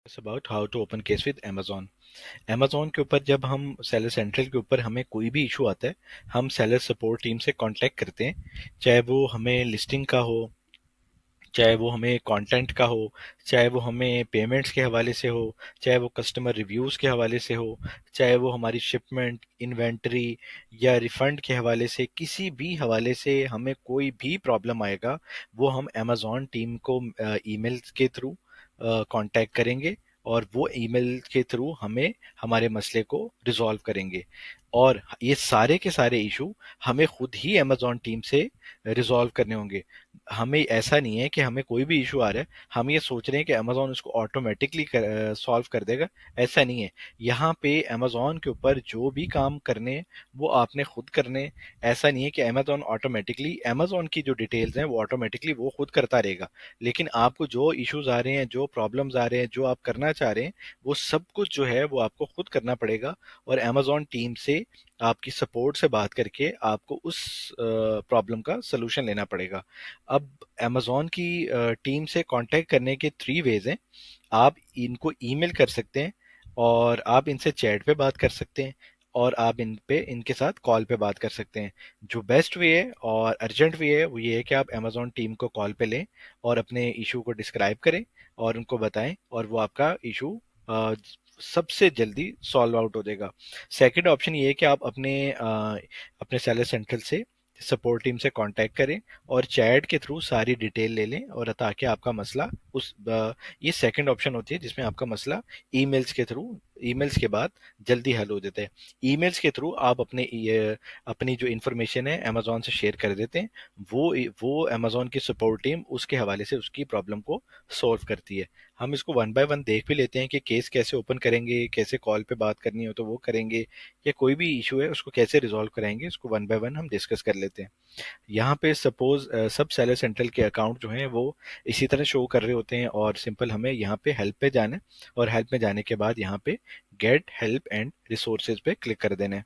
It's about how to open case with Amazon। Amazon के ऊपर जब हम सेलर सेंट्रल के ऊपर हमें कोई भी इशू आता है, हम सेलर सपोर्ट टीम से कांटेक्ट करते हैं। चाहे वो हमें लिस्टिंग का हो, चाहे वो हमें कंटेंट का हो, चाहे वो हमें पेमेंट्स के हवाले से हो, चाहे वो कस्टमर रिव्यूज़ के हवाले से हो, चाहे वो हमारी शिपमेंट, इन्वेंटरी या रिफंड के हवाले से, किसी भी हवाले से हमें कोई भी प्रॉब्लम आएगा, वो हम अमेज़ॉन टीम को ईमेल के थ्रू कांटेक्ट करेंगे और वो ईमेल के थ्रू हमें हमारे मसले को रिजॉल्व करेंगे। और ये सारे के सारे इशू हमें खुद ही अमेज़ॉन टीम से रिजॉल्व करने होंगे। हमें ऐसा नहीं है कि हमें कोई भी इशू आ रहा है, हम ये सोच रहे हैं कि अमेज़ॉन उसको ऑटोमेटिकली सॉल्व कर देगा। ऐसा नहीं है। यहाँ पे अमेज़ॉन के ऊपर जो भी काम करने हैं, वो आपने खुद करने हैं। ऐसा नहीं है कि अमेज़ॉन ऑटोमेटिकली अमेज़ॉन की जो डिटेल्स हैं वो ऑटोमेटिकली वो खुद करता रहेगा। लेकिन आपको जो इश्यूज आ रहे हैं, जो प्रॉब्लम्स आ रहे हैं, जो आप करना चाह रहे हैं, वो सब कुछ जो है वो आपको खुद करना पड़ेगा। और अमेज़ॉन टीम से आपकी सपोर्ट से बात करके आपको उस प्रॉब्लम का सलूशन लेना पड़ेगा। अब अमेज़ॉन की टीम से कांटेक्ट करने के 3 वेज हैं। आप इनको ईमेल कर सकते हैं, और आप इनसे चैट पे बात कर सकते हैं, और आप इनके साथ कॉल पे बात कर सकते हैं। जो बेस्ट वे है और अर्जेंट वे है वो ये है कि आप अमेज़ॉन टीम को कॉल पे लें और अपने इशू को डिस्क्राइब करें और उनको बताएं, और वो आपका इशू सबसे जल्दी सॉल्व आउट हो जाएगा। सेकंड ऑप्शन ये है कि आप अपने सेलर सेंट्रल से सपोर्ट टीम से कांटेक्ट करें और चैट के थ्रू सारी डिटेल ले लें, और ताकि आपका मसला ये सेकंड ऑप्शन होती है जिसमें आपका मसला ईमेल्स के थ्रू, ईमेल्स के बाद जल्दी हल हो जाता है। ईमेल्स के थ्रू आप अपनी जो इन्फॉर्मेशन है अमेजोन से शेयर कर देते हैं। वो अमेजोन की सपोर्ट टीम उसके हवाले से उसकी प्रॉब्लम को सॉल्व करती है। हम इसको वन बाय वन देख भी लेते हैं कि केस कैसे ओपन करेंगे, कैसे कॉल पे बात करनी हो तो वो करेंगे, या कोई भी इशू है उसको कैसे रिजॉल्व कराएंगे, इसको वन बाय वन हम डिस्कस कर लेते हैं। यहाँ पे सपोज सब सेलर सेंट्रल के अकाउंट जो हैं वो इसी तरह शो कर रहे होते हैं, और सिंपल हमें यहाँ पे हेल्प पे जाना है, और हेल्प में जाने के बाद यहाँ पे गेट हेल्प एंड रिसोर्सेज पे क्लिक कर देना है।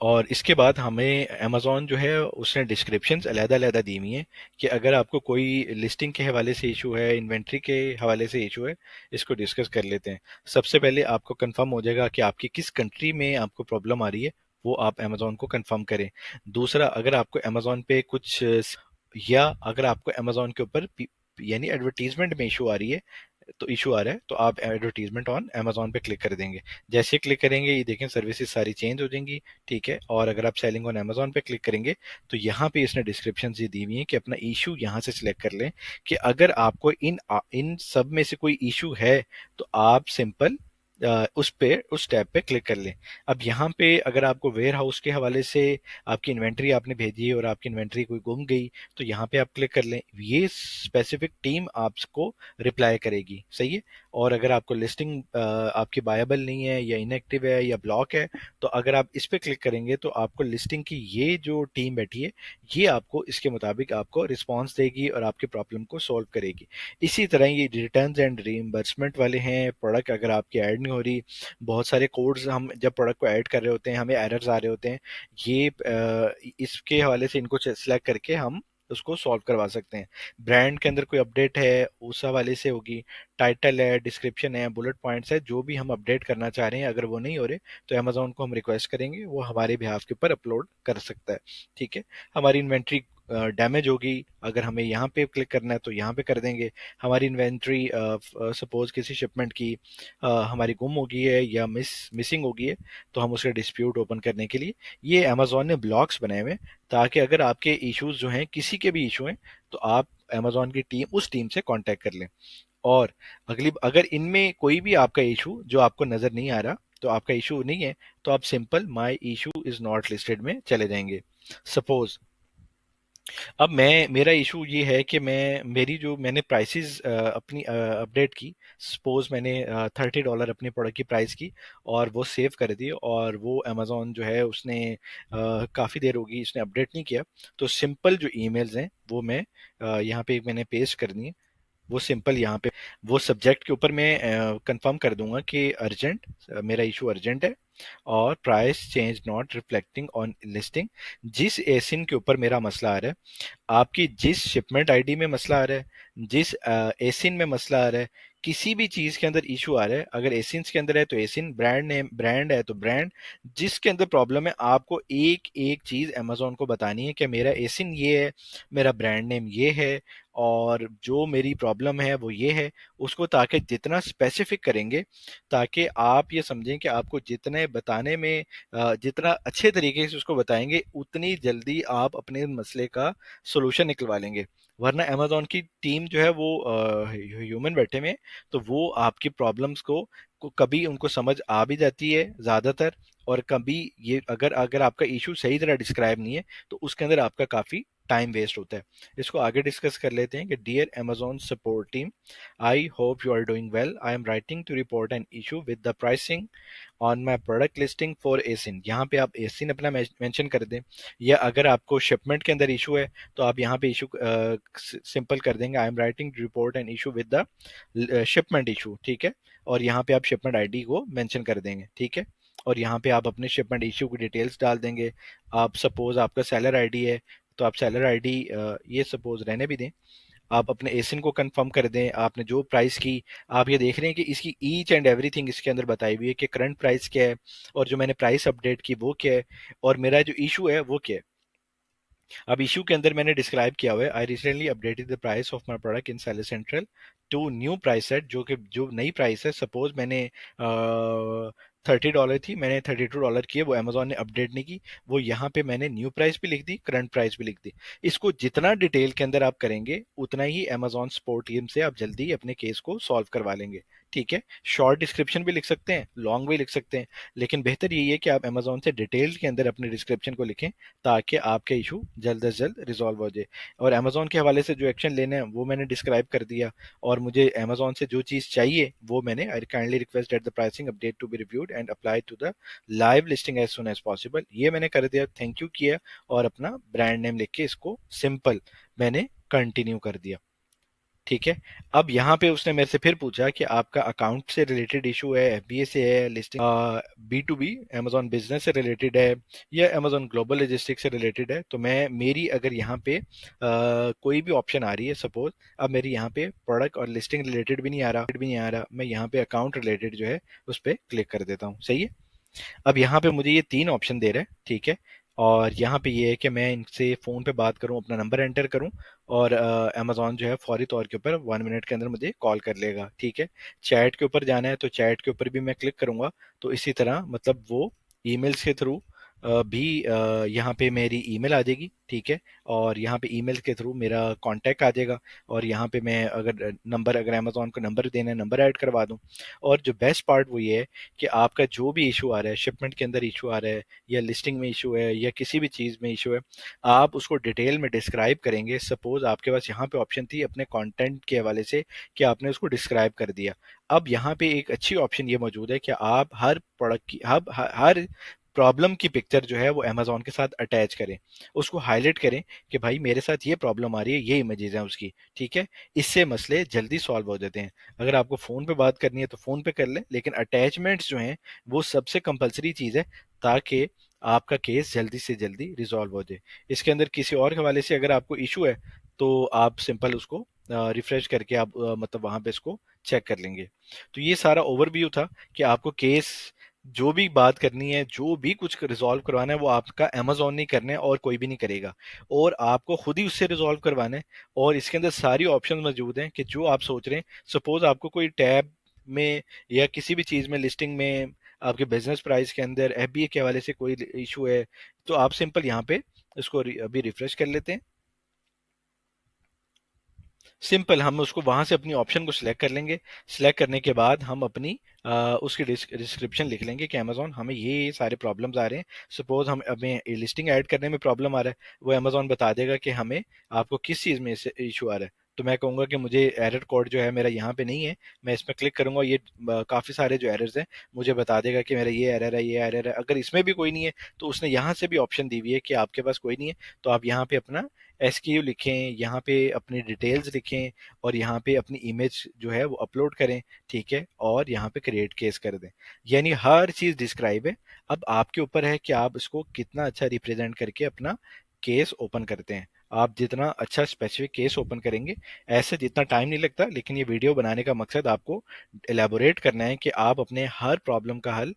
और इसके बाद हमें अमेज़ॉन जो है उसने डिस्क्रिप्शंस अलग-अलग दी हुई हैं कि अगर आपको कोई लिस्टिंग के हवाले से इशू है, इन्वेंट्री के हवाले से इशू है, इसको डिस्कस कर लेते हैं। सबसे पहले आपको कंफर्म हो जाएगा कि आपकी किस कंट्री में आपको प्रॉब्लम आ रही है, वो आप अमेज़ॉन को कंफर्म करें। दूसरा, अगर आपको अमेज़ॉन पे या अगर आपको अमेज़ॉन के ऊपर यानी एडवर्टीजमेंट में इशू आ रही है, तो इशू आ रहा है, तो आप एडवर्टीजमेंट ऑन अमेज़ॉन पे क्लिक कर देंगे। जैसे क्लिक करेंगे ये देखें सर्विसेज सारी चेंज हो जाएंगी। ठीक है। और अगर आप सेलिंग ऑन अमेज़ॉन पे क्लिक करेंगे तो यहाँ पे इसने डिस्क्रिप्शन ये दी हुई है कि अपना इशू यहाँ से सिलेक्ट कर लें, कि अगर आपको इन सब में से कोई इशू है तो आप सिंपल उस टैब पे क्लिक कर लें। अब यहाँ पे अगर आपको वेयर हाउस के हवाले से आपकी इन्वेंट्री आपने भेजी है और आपकी इन्वेंट्री कोई गुम गई, तो यहाँ पे आप क्लिक कर लें, ये स्पेसिफिक टीम आपको रिप्लाई करेगी। सही है। और अगर आपको लिस्टिंग आपकी बायबल नहीं है या इनएक्टिव है या ब्लॉक है, तो अगर आप इस पे क्लिक करेंगे तो आपको लिस्टिंग की ये जो टीम बैठी है, ये आपको इसके मुताबिक आपको रिस्पांस देगी और आपकी प्रॉब्लम को सॉल्व करेगी। इसी तरह ये रिटर्न्स एंड रीइंबर्समेंट वाले हैं। प्रोडक्ट अगर आपकी ऐड नहीं हो रही, बहुत सारे कोड्स हम जब प्रोडक्ट को ऐड कर रहे होते हैं हमें एरर्स आ रहे होते हैं, ये इसके हवाले से इनको सिलेक्ट करके हम उसको सॉल्व करवा सकते हैं। ब्रांड के अंदर कोई अपडेट है उस हवाले से होगी, टाइटल है, डिस्क्रिप्शन है, बुलेट पॉइंट्स है, जो भी हम अपडेट करना चाह रहे हैं, अगर वो नहीं हो रहे तो अमेजोन को हम रिक्वेस्ट करेंगे, वो हमारे बिहाफ के ऊपर अपलोड कर सकता है। ठीक है। हमारी इन्वेंट्री डैमेज होगी, अगर हमें यहाँ पे क्लिक करना है तो यहाँ पे कर देंगे। हमारी इन्वेंट्री सपोज किसी शिपमेंट की हमारी गुम हो गई है या मिसिंग हो गई है, तो हम उसका डिस्प्यूट ओपन करने के लिए ये अमेजोन ने ब्लॉक्स बनाए हुए हैं, ताकि अगर आपके इश्यूज जो हैं, किसी के भी इशू हैं, तो आप अमेजोन की टीम उस टीम से कांटेक्ट कर लें। और अगर इनमें कोई भी आपका इशू जो आपको नजर नहीं आ रहा, तो आपका इशू नहीं है, तो आप simple my issue is not listed में चले जाएंगे। सपोज अब मेरा इशू ये है कि मेरी जो मैंने प्राइसेस अपनी अपडेट की, सपोज मैंने $30 अपने प्रोडक्ट की प्राइस की और वो सेव कर दी, और वो अमेजोन जो है उसने काफ़ी देर होगी इसने अपडेट नहीं किया। तो सिंपल जो ईमेल्स हैं वो मैं यहाँ पे मैंने पेस्ट करनी है। वो सिंपल यहाँ पे वो सब्जेक्ट के ऊपर मैं कंफर्म कर दूंगा कि अर्जेंट, मेरा इशू अर्जेंट है, और price change not reflecting on listing. जिस एसिन के ऊपर मेरा मसला आ रहा है, आपकी जिस शिपमेंट आईडी में मसला आ रहा है, जिस एसिन में मसला आ रहा है, किसी भी चीज के अंदर इशू आ रहा है, अगर एसिन के अंदर है तो एसिन, ब्रांड नेम ब्रांड है तो ब्रांड, जिसके अंदर प्रॉब्लम है आपको एक एक चीज अमेजोन को बतानी है कि मेरा एसिन ये है, मेरा ब्रांड नेम ये है, और जो मेरी प्रॉब्लम है वो ये है। उसको ताकि जितना स्पेसिफिक करेंगे, ताकि आप ये समझें कि आपको जितने बताने में जितना अच्छे तरीके से उसको बताएंगे, उतनी जल्दी आप अपने मसले का सोल्यूशन निकलवा लेंगे। वरना अमेजोन की टीम जो है वो ह्यूमन बैठे में, तो वो आपकी प्रॉब्लम्स को कभी उनको समझ आ भी जाती है ज्यादातर, और कभी ये अगर अगर आपका इशू सही तरह डिस्क्राइब नहीं है तो उसके अंदर आपका काफी टाइम वेस्ट होता है। इसको आगे डिस्कस कर लेते हैं कि dear Amazon support team, I hope you are doing well, I am writing to report an issue with the pricing on my product listing for ASIN. यहाँ पे आप एसिन अपना मेंशन कर दें, या अगर आपको शिपमेंट के अंदर इशू है तो आप यहाँ पे इशू सिंपल कर देंगे, आई am writing report and issue with the shipment issue, ठीक है। और यहाँ पे आप शिपमेंट आईडी को मेंशन कर देंगे, ठीक है। और यहाँ पे आप अपने शिपमेंट इशू की डिटेल्स डाल देंगे। आप सपोज आपका सेलर आईडी है, तो आप सेलर आईडी ये सपोज रहने भी दें। आप अपने एसिन को कंफर्म कर दें, आपने जो प्राइस की, आप ये देख रहे हैं कि इसकी ईच एंड एवरीथिंग इसके अंदर बताई हुई है कि करंट प्राइस क्या है, और जो मैंने प्राइस अपडेट की वो क्या है, और मेरा जो इशू है वो क्या है। अब इशू के अंदर मैंने डिस्क्राइब किया हुआ है, I recently updated the price of my product in seller central to new price set, जो कि जो नई प्राइस है, सपोज मैंने $30 थी, मैंने $32 की है, वो अमेजोन ने अपडेट नहीं की, वो यहाँ पे मैंने न्यू प्राइस भी लिख दी, करंट प्राइस भी लिख दी। इसको जितना डिटेल के अंदर आप करेंगे, उतना ही अमेजोन सपोर्ट टीम से आप जल्दी अपने केस को सॉल्व करवा लेंगे, ठीक है। शॉर्ट डिस्क्रिप्शन भी लिख सकते हैं, लॉन्ग भी लिख सकते हैं, लेकिन बेहतर यही है कि आप अमेजोन से डिटेल के अंदर अपने डिस्क्रिप्शन को लिखें, ताकि आपके इशू जल्द से जल्द रिजॉल्व हो जाए। और अमेजोन के हवाले से जो एक्शन लेने हैं वो मैंने डिस्क्राइब कर दिया, और मुझे अमेजोन से जो चीज़ चाहिए वो मैंने, I kindly request that the pricing update to be reviewed and apply to the live listing as soon as possible, ये मैंने कर दिया, थैंक यू किया, और अपना ब्रांड नेम लिख के इसको सिंपल मैंने कंटिन्यू कर दिया, ठीक है। अब यहाँ पे उसने मेरे से फिर पूछा कि आपका अकाउंट से रिलेटेड इशू है, एफबीए से है, listing B to B Amazon business से रिलेटेड है, या अमेजोन ग्लोबल लॉजिस्टिक्स से रिलेटेड है, तो मैं मेरी अगर यहाँ पे कोई भी ऑप्शन आ रही है, सपोज अब मेरी यहाँ पे प्रोडक्ट और लिस्टिंग रिलेटेड भी नहीं आ रहा, मैं यहाँ पे अकाउंट रिलेटेड जो है उस पर क्लिक कर देता हूँ, सही है। अब यहाँ पे मुझे ये तीन ऑप्शन दे रहा है, ठीक है। और यहाँ पे ये है कि मैं इनसे फ़ोन पे बात करूँ, अपना नंबर एंटर करूँ, और अमेजोन जो है फौरी तौर के ऊपर 1 मिनट के अंदर मुझे कॉल कर लेगा, ठीक है। चैट के ऊपर जाना है तो चैट के ऊपर भी मैं क्लिक करूँगा, तो इसी तरह मतलब वो ईमेल्स के थ्रू भी यहाँ पे मेरी ईमेल आ जाएगी, ठीक है। और यहाँ पे ईमेल के थ्रू मेरा कांटेक्ट आ जाएगा, और यहाँ पे मैं अगर नंबर, अगर अमेजोन को नंबर देना है, नंबर ऐड करवा दूँ। और जो बेस्ट पार्ट वो ये है कि आपका जो भी इशू आ रहा है, शिपमेंट के अंदर इशू आ रहा है, या लिस्टिंग में इशू है, या किसी भी चीज़ में इशू है, आप उसको डिटेल में डिस्क्राइब करेंगे। सपोज आपके पास यहाँ पे ऑप्शन थी अपने कंटेंट के हवाले से कि आपने उसको डिस्क्राइब कर दिया, अब यहाँ पे एक अच्छी ऑप्शन ये मौजूद है कि आप हर प्रोडक्ट की हर प्रॉब्लम की पिक्चर जो है वो अमेजोन के साथ अटैच करें, उसको हाईलाइट करें कि भाई मेरे साथ ये प्रॉब्लम आ रही है, ये इमेजेस हैं उसकी, ठीक है। इससे मसले जल्दी सॉल्व हो जाते हैं। अगर आपको फ़ोन पे बात करनी है तो फ़ोन पे कर लें, लेकिन अटैचमेंट्स जो हैं वो सबसे कंपलसरी चीज़ है, ताकि आपका केस जल्दी से जल्दी रिजॉल्व हो जाए। इसके अंदर किसी और हवाले से अगर आपको इशू है तो आप सिंपल उसको रिफ्रेश करके आप मतलब वहां पे इसको चेक कर लेंगे। तो ये सारा ओवरव्यू था कि आपको केस जो भी बात करनी है, जो भी कुछ रिजॉल्व करवाना है, वो आपका अमेजोन नहीं करना है और कोई भी नहीं करेगा, और आपको खुद ही उससे रिजॉल्व करवाना है। और इसके अंदर सारी ऑप्शन मौजूद हैं कि जो आप सोच रहे हैं, सपोज आपको कोई टैब में या किसी भी चीज़ में, लिस्टिंग में, आपके बिजनेस प्राइस के अंदर एफबीए के हवाले से कोई इशू है, तो आप सिंपल यहाँ पे इसको अभी रिफ्रेश कर लेते हैं। सिंपल हम उसको वहां से अपनी ऑप्शन को सिलेक्ट कर लेंगे। सिलेक्ट करने के बाद हम अपनी उसकी डिस्क्रिप्शन लिख लेंगे कि अमेजोन हमें ये सारे प्रॉब्लम्स आ रहे हैं। सपोज हम हमें लिस्टिंग ऐड करने में प्रॉब्लम आ रहा है, वो अमेजोन बता देगा कि हमें आपको किस चीज़ में इशू आ रहा है। तो मैं कहूँगा कि मुझे एरर कोड जो है मेरा यहाँ पे नहीं है, मैं इसमें क्लिक करूंगा, ये काफ़ी सारे जो एरर्स हैं मुझे बता देगा कि मेरा ये एरर है, ये एरर है। अगर इसमें भी कोई नहीं है तो उसने यहाँ से भी ऑप्शन दी हुई है कि आपके पास कोई नहीं है, तो आप यहाँ पे अपना एसक्यू लिखें, यहाँ पे अपनी डिटेल्स लिखें, और यहाँ पे अपनी इमेज जो है वो अपलोड करें, ठीक है, और यहाँ पे क्रिएट केस कर दें। यानी हर चीज़ डिस्क्राइब है। अब आपके ऊपर है कि आप इसको कितना अच्छा रिप्रेजेंट करके अपना केस ओपन करते हैं। आप जितना अच्छा स्पेसिफिक केस ओपन करेंगे, ऐसे जितना टाइम नहीं लगता, लेकिन ये वीडियो बनाने का मकसद आपको एलेबोरेट करना है कि आप अपने हर प्रॉब्लम का हल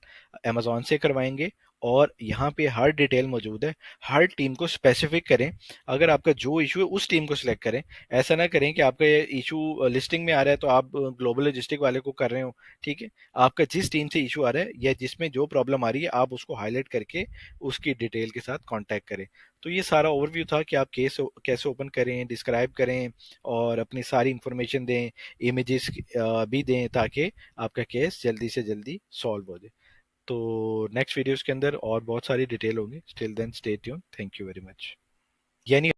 अमेजोन से करवाएंगे, और यहाँ पे हर डिटेल मौजूद है। हर टीम को स्पेसिफिक करें, अगर आपका जो इशू है उस टीम को सिलेक्ट करें। ऐसा ना करें कि आपका ये इशू लिस्टिंग में आ रहा है तो आप ग्लोबल लॉजिस्टिक वाले को कर रहे हो, ठीक है। आपका जिस टीम से इशू आ रहा है या जिसमें जो प्रॉब्लम आ रही है, आप उसको हाईलाइट करके उसकी डिटेल के साथ कांटेक्ट करें। तो ये सारा ओवरव्यू था कि आप केस कैसे ओपन करें, डिस्क्राइब करें, और अपनी सारी इंफॉर्मेशन दें, इमेजेस भी दें, ताकि आपका केस जल्दी से जल्दी सॉल्व हो जाए। तो नेक्स्ट वीडियोस के अंदर और बहुत सारी डिटेल होंगी। Still then stay tune, thank you very much. यानी